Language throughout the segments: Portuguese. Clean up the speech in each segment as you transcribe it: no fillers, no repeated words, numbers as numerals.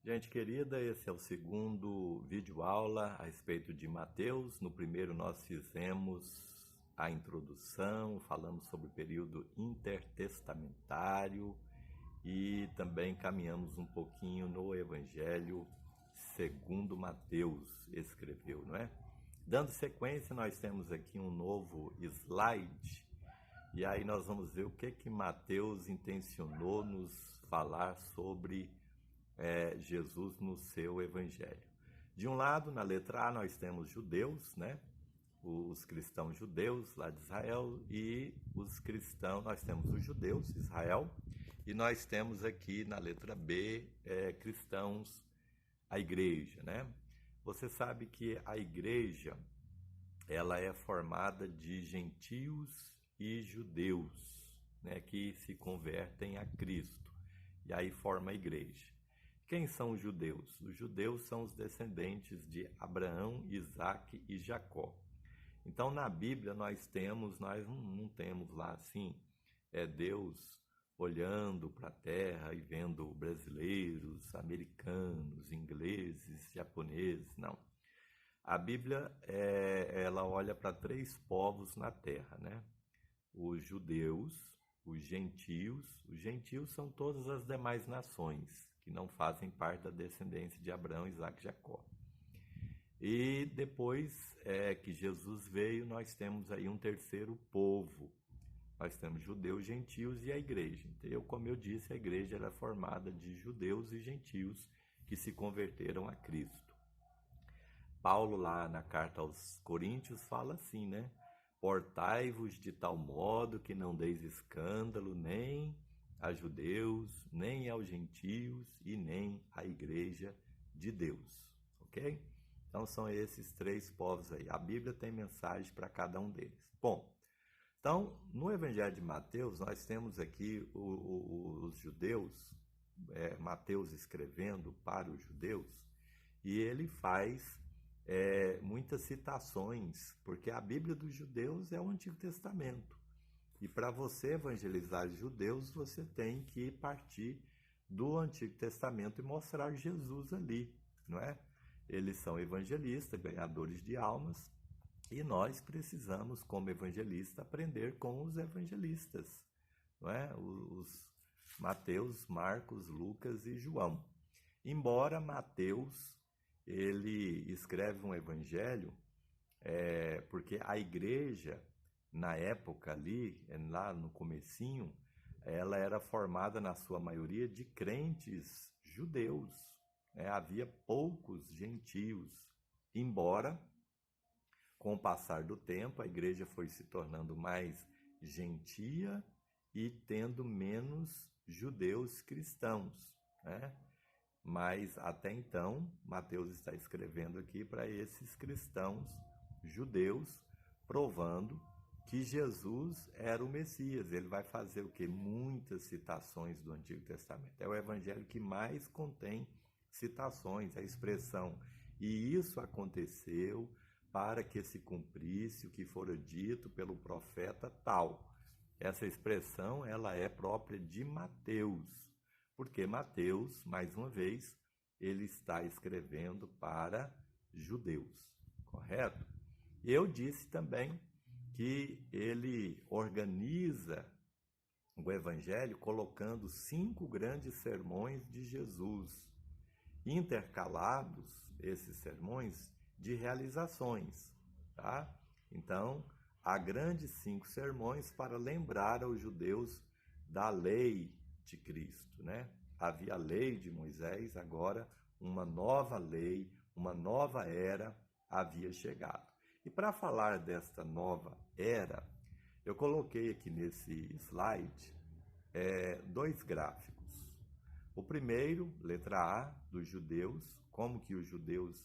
Gente querida, esse é o segundo vídeo aula a respeito de Mateus. No primeiro nós fizemos a introdução, falamos sobre o período intertestamentário e também caminhamos um pouquinho no Evangelho segundo Mateus escreveu, não é? Dando sequência, nós temos aqui um novo slide e aí nós vamos ver o que Mateus intencionou nos falar sobre Jesus no seu evangelho. De um lado, na letra A, nós temos judeus, né? Os cristãos judeus lá de Israel, e os cristãos, nós temos os judeus, Israel, e nós temos aqui na letra B, cristãos, a igreja, né? Você sabe que a igreja, ela é formada de gentios e judeus, né? Que se convertem a Cristo, e aí forma a igreja. Quem são os judeus? Os judeus são os descendentes de Abraão, Isaque e Jacó. Então, na Bíblia, nós não temos lá assim, Deus olhando para a terra e vendo brasileiros, americanos, ingleses, japoneses, não. A Bíblia, ela olha para três povos na terra, né? Os judeus, os gentios são todas as demais nações que não fazem parte da descendência de Abraão, Isaque e Jacó. E depois que Jesus veio, nós temos aí um terceiro povo. Nós temos judeus, gentios e a igreja. Então, como eu disse, a igreja era formada de judeus e gentios que se converteram a Cristo. Paulo, lá na carta aos Coríntios, fala assim, né? Portai-vos de tal modo que não deis escândalo nem a judeus, nem aos gentios e nem à igreja de Deus, ok? Então são esses três povos aí. A Bíblia tem mensagem para cada um deles. Bom, então no Evangelho de Mateus nós temos aqui os judeus, Mateus escrevendo para os judeus, e ele faz muitas citações, porque a Bíblia dos judeus é o Antigo Testamento. E para você evangelizar os judeus, você tem que partir do Antigo Testamento e mostrar Jesus ali, não é? Eles são evangelistas, ganhadores de almas, e nós precisamos, como evangelista, aprender com os evangelistas, não é? Os Mateus, Marcos, Lucas e João. Embora Mateus ele escreve um evangelho, porque a igreja, na época ali, lá no comecinho, ela era formada na sua maioria de crentes judeus, né? Havia poucos gentios, embora com o passar do tempo a igreja foi se tornando mais gentia e tendo menos judeus cristãos, né? Mas até então, Mateus está escrevendo aqui para esses cristãos judeus, provando que Jesus era o Messias. Ele vai fazer o quê? Muitas citações do Antigo Testamento. É o evangelho que mais contém citações, a expressão. E isso aconteceu para que se cumprisse o que fora dito pelo profeta tal. Essa expressão, ela é própria de Mateus. Porque Mateus, mais uma vez, ele está escrevendo para judeus, correto? Eu disse também que ele organiza o evangelho colocando 5 grandes sermões de Jesus, intercalados, esses sermões, de realizações, tá? Então, há grandes 5 sermões para lembrar aos judeus da lei de Cristo, né? Havia a lei de Moisés, agora uma nova lei, uma nova era havia chegado. E para falar desta nova era, eu coloquei aqui nesse slide 2 gráficos. O primeiro, letra A, dos judeus, como que os judeus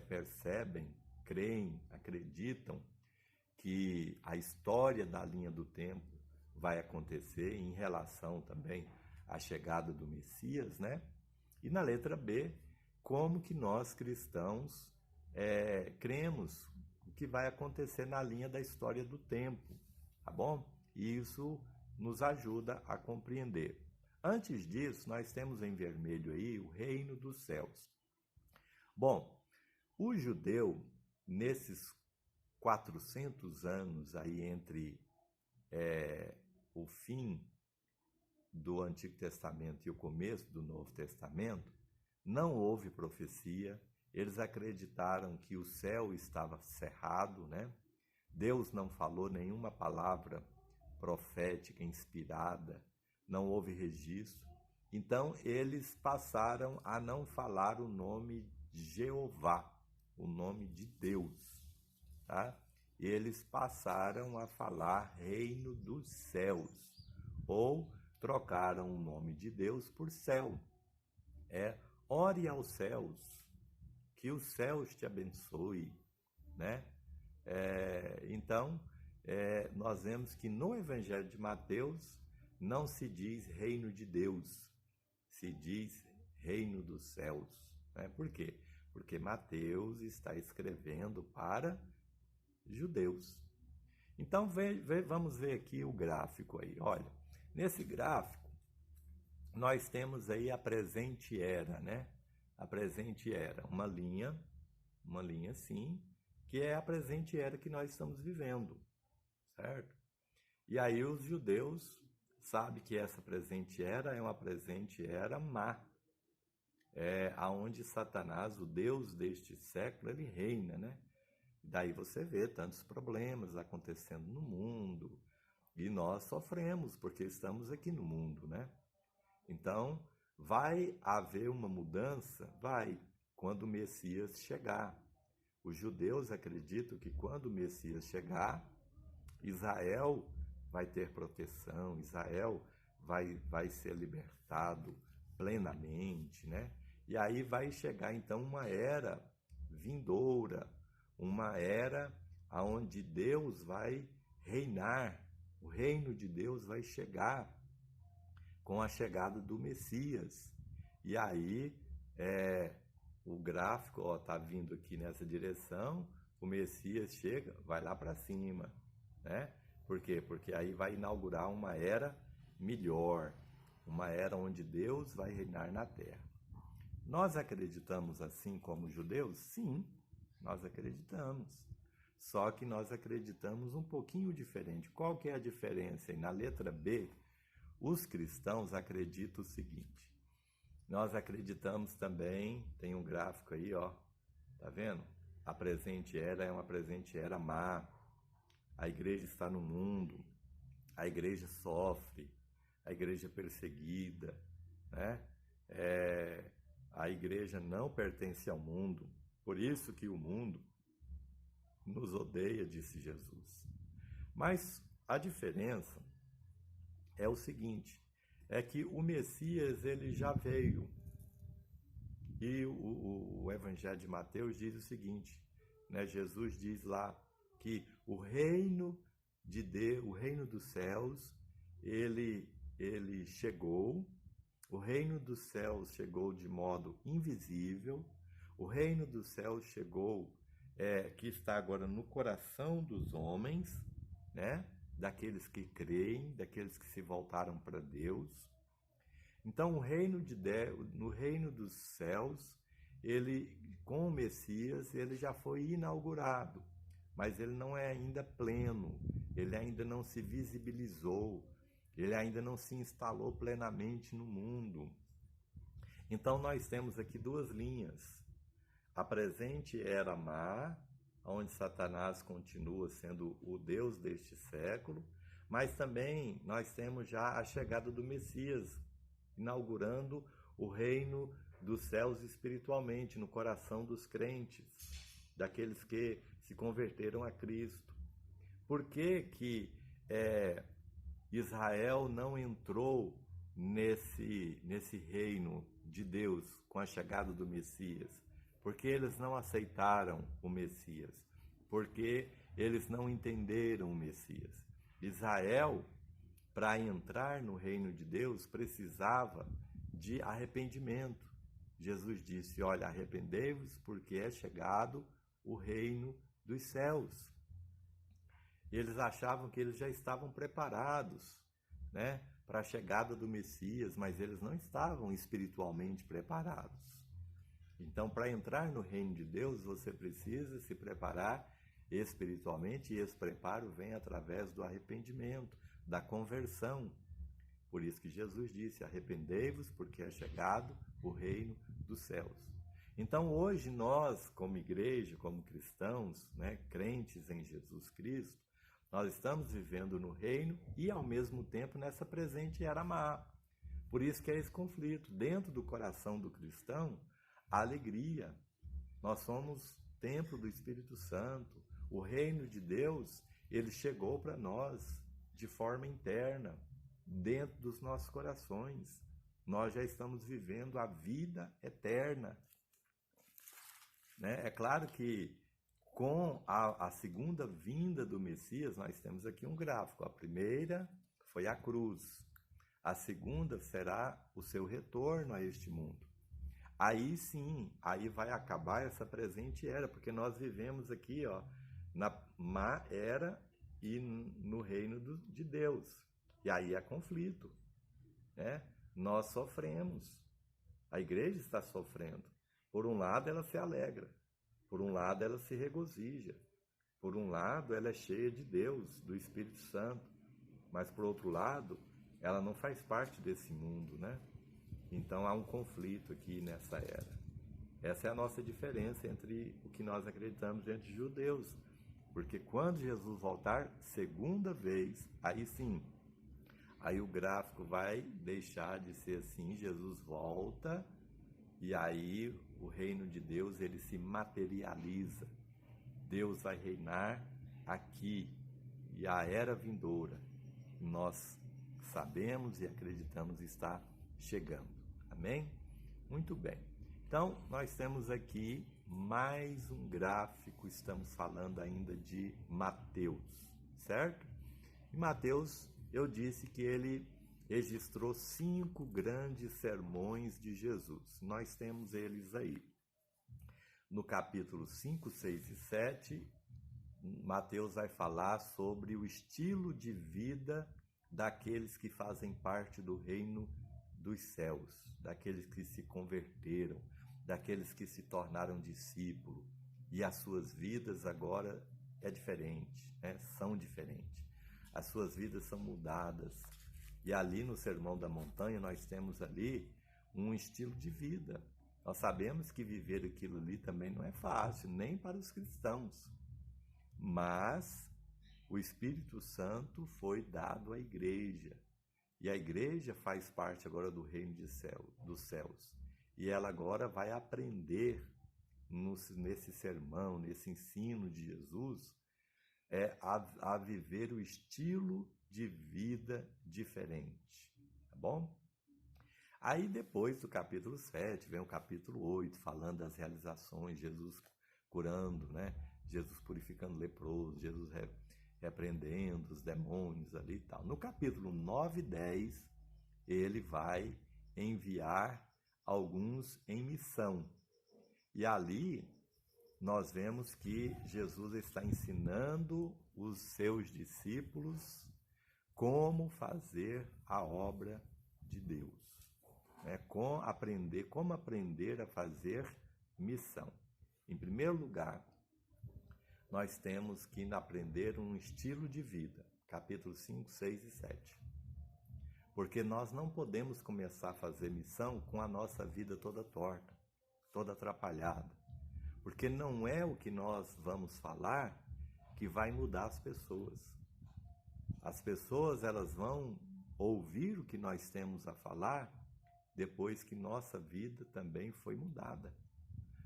percebem, creem, acreditam que a história da linha do tempo vai acontecer em relação também à chegada do Messias, né? E na letra B, como que nós cristãos cremos o que vai acontecer na linha da história do tempo, tá bom? E isso nos ajuda a compreender. Antes disso, nós temos em vermelho aí o reino dos céus. Bom, o judeu, nesses 400 anos aí entre o fim do Antigo Testamento e o começo do Novo Testamento, não houve profecia. Eles acreditaram que o céu estava cerrado, né? Deus não falou nenhuma palavra profética inspirada, não houve registro. Então, eles passaram a não falar o nome de Jeová, o nome de Deus, tá? Eles passaram a falar reino dos céus, ou trocaram o nome de Deus por céu. Ore aos céus, que os céus te abençoe, né? Então, nós vemos que no Evangelho de Mateus não se diz reino de Deus, se diz reino dos céus, né? Por quê? Porque Mateus está escrevendo para judeus. Então, vamos ver aqui o gráfico aí. Olha, nesse gráfico, nós temos aí a presente era, né? A presente era, uma linha assim, que é a presente era que nós estamos vivendo, certo? E aí os judeus sabem que essa presente era é uma presente era má, aonde Satanás, o Deus deste século, ele reina, né? Daí você vê tantos problemas acontecendo no mundo, e nós sofremos porque estamos aqui no mundo, né? Então, vai haver uma mudança? Vai, quando o Messias chegar. Os judeus acreditam que quando o Messias chegar, Israel vai ter proteção, Israel vai ser libertado plenamente, né? E aí vai chegar, então, uma era vindoura, uma era onde Deus vai reinar, o reino de Deus vai chegar com a chegada do Messias. E aí, o gráfico está vindo aqui nessa direção, o Messias chega, vai lá para cima, né? Por quê? Porque aí vai inaugurar uma era melhor, uma era onde Deus vai reinar na terra. Nós acreditamos assim como judeus? Sim, nós acreditamos. Só que nós acreditamos um pouquinho diferente. Qual que é a diferença? Na letra B, os cristãos acreditam o seguinte: nós acreditamos também, tem um gráfico aí, ó, tá vendo? A presente era é uma presente era má, a igreja está no mundo, a igreja sofre, a igreja é perseguida, né? A igreja não pertence ao mundo, por isso que o mundo nos odeia, disse Jesus. Mas a diferença é o seguinte, é que o Messias ele já veio. E o Evangelho de Mateus diz o seguinte, né? Jesus diz lá que o reino de Deus, o reino dos céus, ele chegou, o reino dos céus chegou de modo invisível, o reino dos céus chegou, que está agora no coração dos homens, né? Daqueles que creem, daqueles que se voltaram para Deus. Então, o reino de Deus, no reino dos céus, ele, com o Messias, ele já foi inaugurado, mas ele não é ainda pleno, ele ainda não se visibilizou, ele ainda não se instalou plenamente no mundo. Então, nós temos aqui duas linhas. A presente era má, onde Satanás continua sendo o Deus deste século, mas também nós temos já a chegada do Messias, inaugurando o reino dos céus espiritualmente, no coração dos crentes, daqueles que se converteram a Cristo. Por que que Israel não entrou nesse reino de Deus com a chegada do Messias? Porque eles não aceitaram o Messias, porque eles não entenderam o Messias. Israel, para entrar no reino de Deus, precisava de arrependimento. Jesus disse, olha, arrependei-vos porque é chegado o reino dos céus. Eles achavam que eles já estavam preparados, né, para a chegada do Messias, mas eles não estavam espiritualmente preparados. Então, para entrar no reino de Deus, você precisa se preparar espiritualmente, e esse preparo vem através do arrependimento, da conversão. Por isso que Jesus disse: arrependei-vos, porque é chegado o reino dos céus. Então, hoje nós, como igreja, como cristãos, né, crentes em Jesus Cristo, nós estamos vivendo no reino e, ao mesmo tempo, nessa presente era má. Por isso que é esse conflito. Dentro do coração do cristão, a alegria. Nós somos templo do Espírito Santo. O reino de Deus, ele chegou para nós de forma interna, dentro dos nossos corações. Nós já estamos vivendo a vida eterna. Né? É claro que com a segunda vinda do Messias, nós temos aqui um gráfico. A primeira foi a cruz. A segunda será o seu retorno a este mundo. Aí sim, aí vai acabar essa presente era, porque nós vivemos aqui, ó, na má era e no reino de Deus. E aí é conflito, né? Nós sofremos. A igreja está sofrendo. Por um lado, ela se alegra. Por um lado, ela se regozija. Por um lado, ela é cheia de Deus, do Espírito Santo. Mas, por outro lado, ela não faz parte desse mundo, né? Então, há um conflito aqui nessa era. Essa é a nossa diferença entre o que nós acreditamos diante de judeus. Porque quando Jesus voltar segunda vez, aí sim, aí o gráfico vai deixar de ser assim, Jesus volta, e aí o reino de Deus, ele se materializa. Deus vai reinar aqui, e a era vindoura, nós sabemos e acreditamos está chegando. Amém? Muito bem. Então, nós temos aqui mais um gráfico, estamos falando ainda de Mateus, certo? E Mateus, eu disse que ele registrou 5 grandes sermões de Jesus. Nós temos eles aí. No capítulo 5, 6 e 7, Mateus vai falar sobre o estilo de vida daqueles que fazem parte do reino dos céus, daqueles que se converteram, daqueles que se tornaram discípulos, e as suas vidas agora é diferente, né? São diferentes. As suas vidas são mudadas. E ali no Sermão da Montanha nós temos ali um estilo de vida. Nós sabemos que viver aquilo ali também não é fácil, nem para os cristãos. Mas o Espírito Santo foi dado à igreja. E a igreja faz parte agora do reino dos céus. E ela agora vai aprender nesse sermão, nesse ensino de Jesus, a viver o estilo de vida diferente. Tá bom? Aí depois do capítulo 7, vem o capítulo 8, falando das realizações, Jesus curando, né? Jesus purificando leprosos, Jesus repreendendo os demônios ali e tal. No capítulo 9 e 10, ele vai enviar alguns em missão. E ali nós vemos que Jesus está ensinando os seus discípulos como fazer a obra de Deus. Como aprender a fazer missão. Em primeiro lugar, nós temos que aprender um estilo de vida. Capítulo 5, 6 e 7. Porque nós não podemos começar a fazer missão com a nossa vida toda torta, toda atrapalhada. Porque não é o que nós vamos falar que vai mudar as pessoas. As pessoas, elas vão ouvir o que nós temos a falar depois que nossa vida também foi mudada.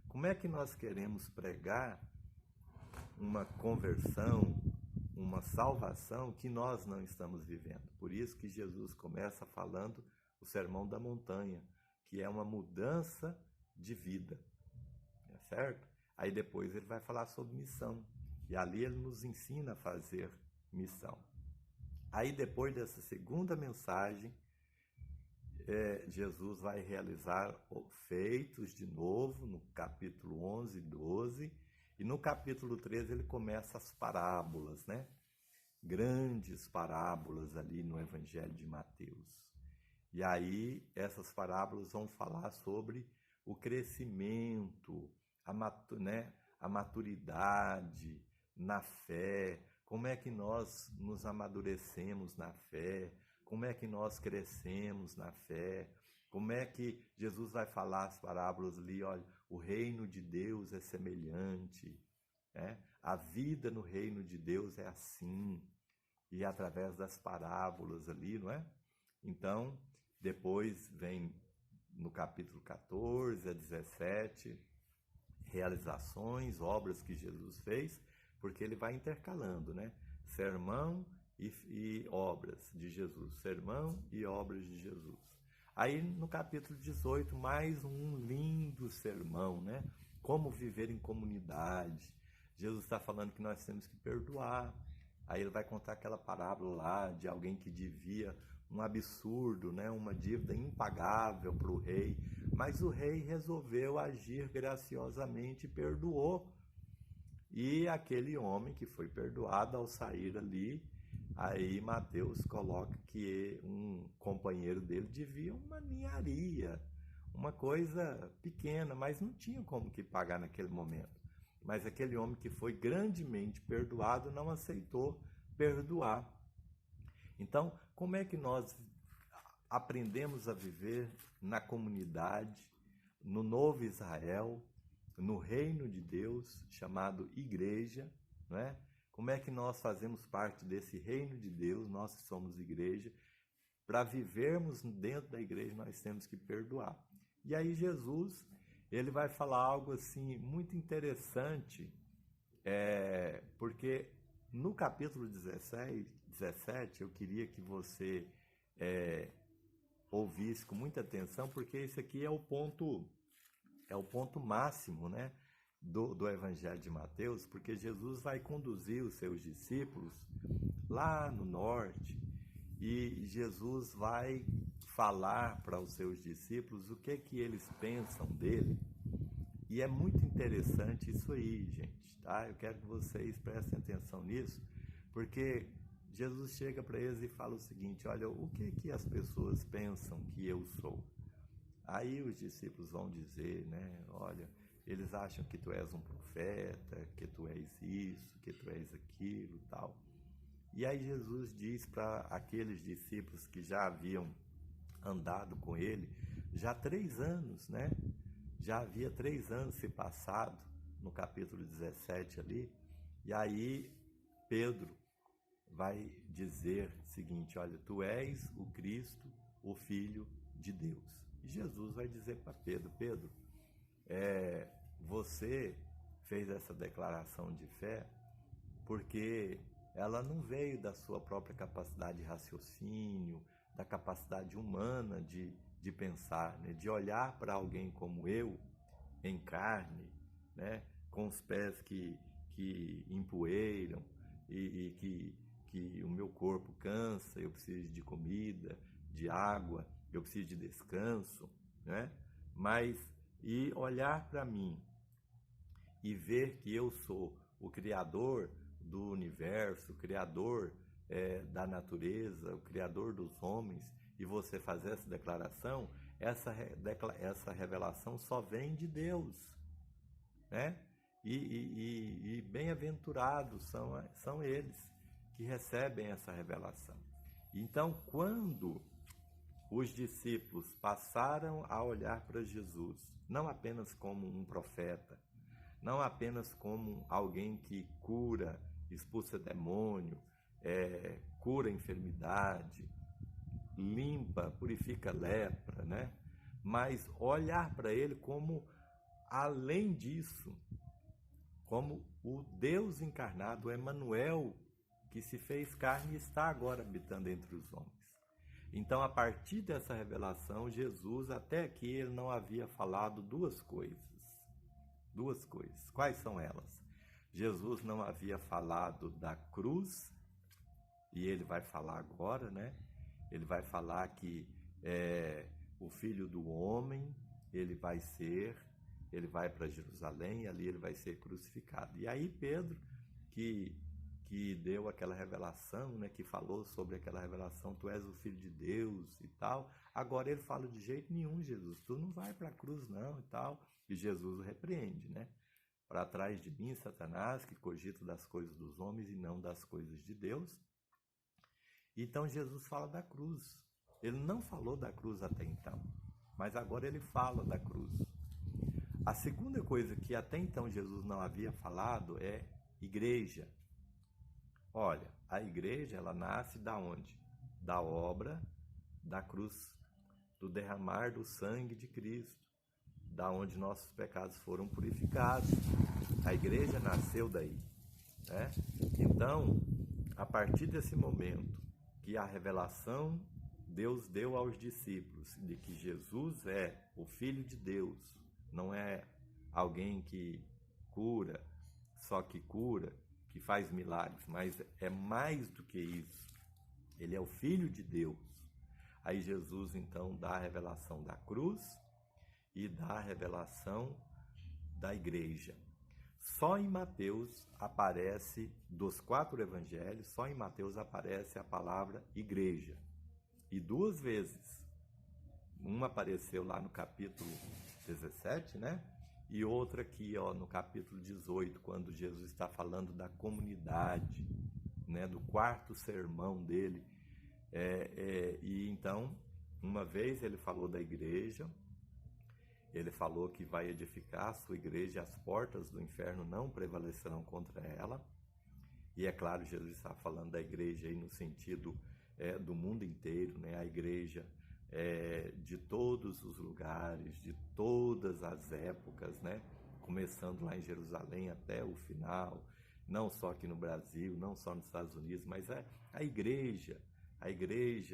Como é que nós queremos pregar uma conversão, uma salvação que nós não estamos vivendo? Por isso que Jesus começa falando o Sermão da Montanha, que é uma mudança de vida, certo? Aí depois ele vai falar sobre missão, e ali ele nos ensina a fazer missão. Aí depois dessa segunda mensagem, Jesus vai realizar feitos de novo no capítulo 11 e 12, e no capítulo 13 ele começa as parábolas, né? grandes parábolas ali no Evangelho de Mateus. E aí essas parábolas vão falar sobre o crescimento, a maturidade na fé, como é que nós nos amadurecemos na fé, como é que nós crescemos na fé, como é que Jesus vai falar as parábolas ali, olha, o reino de Deus é semelhante, né? A vida no reino de Deus é assim, e através das parábolas ali, não é? Então, depois vem no capítulo 14 a 17, realizações, obras que Jesus fez, porque ele vai intercalando, né? Sermão e obras de Jesus, sermão e obras de Jesus. Aí no capítulo 18, mais um lindo sermão, né? Como viver em comunidade. Jesus está falando que nós temos que perdoar. Aí ele vai contar aquela parábola lá de alguém que devia um absurdo, né? Uma dívida impagável para o rei. Mas o rei resolveu agir graciosamente e perdoou. E aquele homem que foi perdoado, ao sair ali, aí Mateus coloca que um companheiro dele devia uma ninharia, uma coisa pequena, mas não tinha como que pagar naquele momento. Mas aquele homem que foi grandemente perdoado não aceitou perdoar. Então, como é que nós aprendemos a viver na comunidade, no novo Israel, no reino de Deus, chamado igreja, não é? Como é que nós fazemos parte desse reino de Deus, nós que somos igreja? Para vivermos dentro da igreja, nós temos que perdoar. E aí Jesus, ele vai falar algo assim muito interessante, porque no capítulo 17, eu queria que você ouvisse com muita atenção, porque esse aqui é o ponto máximo, né, do Evangelho de Mateus, porque Jesus vai conduzir os seus discípulos lá no norte e Jesus vai falar para os seus discípulos o que eles pensam dele. E é muito interessante isso aí, gente, tá? Eu quero que vocês prestem atenção nisso, porque Jesus chega para eles e fala o seguinte: olha, o que as pessoas pensam que eu sou? Aí os discípulos vão dizer, né? Olha, eles acham que tu és um profeta, que tu és isso, que tu és aquilo, tal. E aí Jesus diz para aqueles discípulos que já haviam andado com ele, já 3 anos, né? Já havia 3 anos se passado, no capítulo 17 ali, e aí Pedro vai dizer o seguinte: olha, tu és o Cristo, o Filho de Deus. E Jesus vai dizer para Pedro: Pedro, você fez essa declaração de fé porque ela não veio da sua própria capacidade de raciocínio, da capacidade humana de pensar, né? De olhar para alguém como eu, em carne, né? Com os pés que empoeiram e que o meu corpo cansa, eu preciso de comida, de água, eu preciso de descanso, né? Mas, e olhar para mim e ver que eu sou o Criador do universo, o Criador da natureza, o Criador dos homens, e você fazer essa declaração, essa revelação só vem de Deus, né? E bem-aventurados são eles que recebem essa revelação. Então, quando os discípulos passaram a olhar para Jesus, não apenas como um profeta, não apenas como alguém que cura, expulsa demônio, cura enfermidade, limpa, purifica lepra, né? Mas olhar para ele como, além disso, como o Deus encarnado, o Emanuel, que se fez carne e está agora habitando entre os homens. Então, a partir dessa revelação, Jesus, até aqui, ele não havia falado duas coisas. Quais são elas? Jesus não havia falado da cruz, e ele vai falar agora, né? Ele vai falar que o Filho do Homem, ele vai para Jerusalém, e ali ele vai ser crucificado. E aí Pedro, que que deu aquela revelação, né, que falou sobre aquela revelação, tu és o Filho de Deus e tal. Agora ele fala de jeito nenhum, Jesus, tu não vai para a cruz não e tal. E Jesus o repreende, né? Para trás de mim, Satanás, que cogita das coisas dos homens e não das coisas de Deus. Então Jesus fala da cruz. Ele não falou da cruz até então, mas agora ele fala da cruz. A segunda coisa que até então Jesus não havia falado é igreja. Olha, a igreja, ela nasce da onde? Da obra da cruz, do derramar do sangue de Cristo, da onde nossos pecados foram purificados. A igreja nasceu daí, né? Então, a partir desse momento que a revelação Deus deu aos discípulos de que Jesus é o Filho de Deus, não é alguém que cura, só que cura, que faz milagres, mas é mais do que isso. Ele é o Filho de Deus. Aí Jesus então dá a revelação da cruz e dá a revelação da igreja. Só em Mateus aparece, dos 4 evangelhos, só em Mateus aparece a palavra igreja. E 2 vezes. Uma apareceu lá no capítulo 17, né? E outra aqui, ó, no capítulo 18, quando Jesus está falando da comunidade, né? Do 4º sermão dele. E então, uma vez ele falou da igreja, ele falou que vai edificar a sua igreja e as portas do inferno não prevalecerão contra ela. E é claro, Jesus está falando da igreja aí no sentido do mundo inteiro, né? A igreja de todos os lugares, de todas as épocas, né? Começando lá em Jerusalém até o final, não só aqui no Brasil, não só nos Estados Unidos, mas a igreja,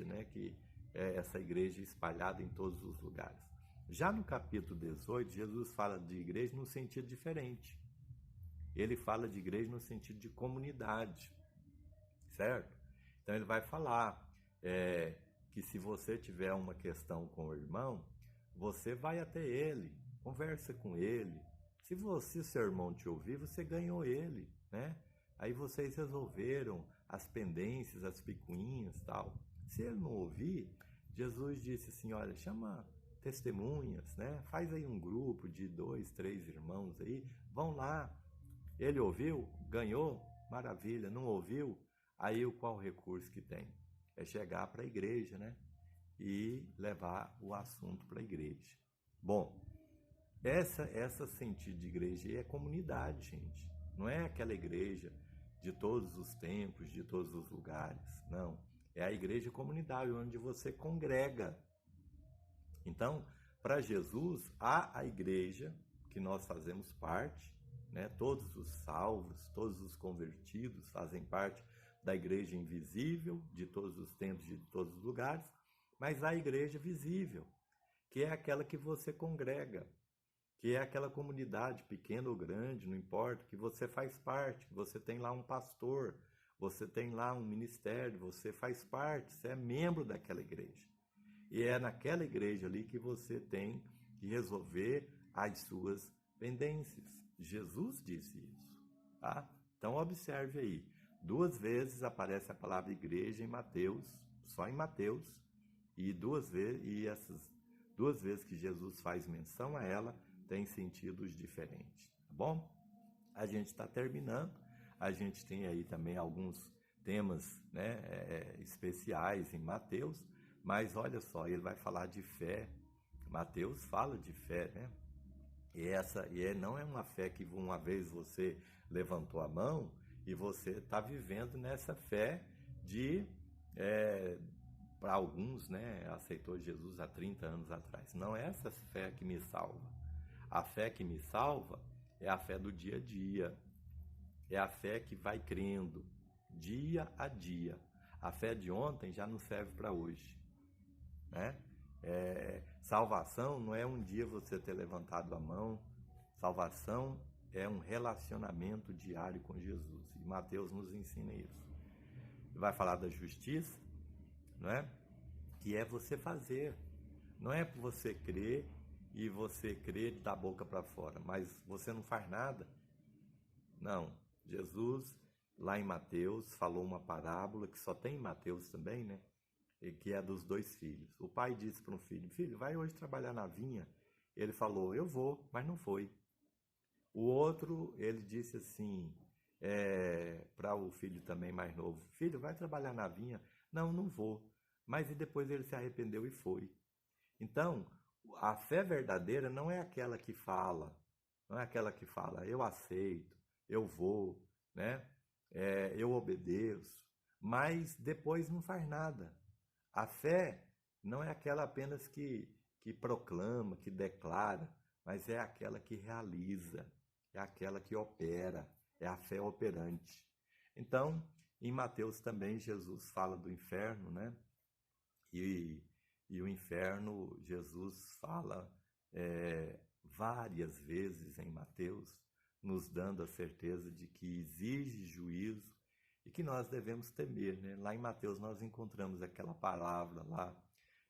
né? Que é essa igreja espalhada em todos os lugares. Já no capítulo 18, Jesus fala de igreja num sentido diferente. Ele fala de igreja no sentido de comunidade, certo? Então ele vai falar que se você tiver uma questão com o irmão, você vai até ele, conversa com ele. Se o seu irmão te ouvir, você ganhou ele, né? Aí vocês resolveram as pendências, as picuinhas e tal. Se ele não ouvir, Jesus disse assim, olha, chama testemunhas, né? Faz aí um grupo de 2, 3 irmãos aí, vão lá. Ele ouviu, ganhou, maravilha. Não ouviu, aí qual o recurso que tem? É chegar para a igreja, né? E levar o assunto para a igreja. Bom, essa sentido de igreja aí é comunidade, gente. Não é aquela igreja de todos os tempos, de todos os lugares. Não. É a igreja comunitária, onde você congrega. Então, para Jesus, há a igreja que nós fazemos parte, né? Todos os salvos, todos os convertidos fazem parte da igreja invisível, de todos os tempos, de todos os lugares, mas há a igreja visível, que é aquela que você congrega, que é aquela comunidade, pequena ou grande, não importa, que você faz parte, que você tem lá um pastor, você tem lá um ministério, você faz parte, você é membro daquela igreja. E é naquela igreja ali que você tem que resolver as suas pendências. Jesus disse isso, tá? Então observe aí, 2 vezes aparece a palavra igreja em Mateus, só em Mateus, e essas 2 vezes que Jesus faz menção a ela, tem sentidos diferentes, tá bom? A gente está terminando, a gente tem aí também alguns temas, né, especiais em Mateus, mas olha só, ele vai falar de fé. Mateus fala de fé, né? Não é uma fé que uma vez você levantou a mão e você está vivendo nessa fé de, para alguns, né, aceitou Jesus há 30 anos atrás. Não é essa fé que me salva. A fé que me salva é a fé do dia a dia. É a fé que vai crendo dia a dia. A fé de ontem já não serve para hoje, né? Salvação não é um dia você ter levantado a mão. Salvação é um relacionamento diário com Jesus. E Mateus nos ensina isso. Ele vai falar da justiça, não é? Que é você fazer. Não é por você crer e você crer da boca para fora, mas você não faz nada. Não. Jesus, lá em Mateus, falou uma parábola que só tem em Mateus também, né? E que é dos dois filhos. O pai disse para um filho: filho, vai hoje trabalhar na vinha. Ele falou: eu vou, mas não foi. O outro, ele disse assim, para o filho também mais novo: filho, vai trabalhar na vinha? Não, não vou. Mas e depois ele se arrependeu e foi. Então, a fé verdadeira não é aquela que fala, não é aquela que fala, eu aceito, eu vou, né? Eu obedeço, mas depois não faz nada. A fé não é aquela apenas que proclama, que declara, mas é aquela que realiza, é aquela que opera, é a fé operante. Então, em Mateus também Jesus fala do inferno, né? E, e o inferno, Jesus fala várias vezes em Mateus, nos dando a certeza de que exige juízo e que nós devemos temer, né? Lá em Mateus nós encontramos aquela palavra lá,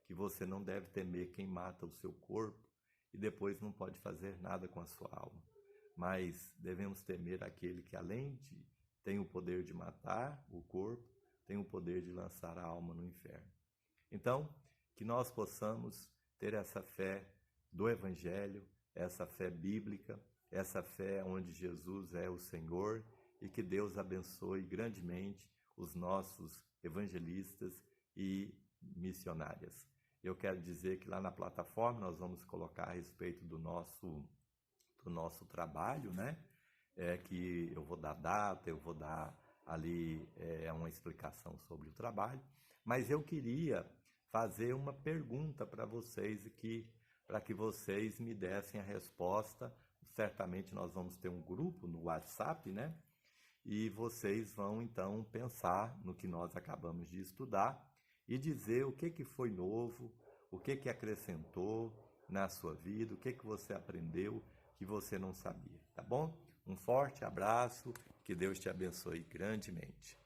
que você não deve temer quem mata o seu corpo e depois não pode fazer nada com a sua alma. Mas devemos temer aquele que, além de tem o poder de matar o corpo, tem o poder de lançar a alma no inferno. Então, que nós possamos ter essa fé do Evangelho, essa fé bíblica, essa fé onde Jesus é o Senhor, e que Deus abençoe grandemente os nossos evangelistas e missionárias. Eu quero dizer que lá na plataforma nós vamos colocar a respeito do nosso trabalho, né? Que eu vou dar data, eu vou dar ali uma explicação sobre o trabalho, mas eu queria fazer uma pergunta para vocês aqui, para que vocês me dessem a resposta. Certamente nós vamos ter um grupo no WhatsApp, né? E vocês vão então pensar no que nós acabamos de estudar e dizer o que foi novo, o que acrescentou na sua vida, o que você aprendeu que você não sabia, tá bom? Um forte abraço, que Deus te abençoe grandemente.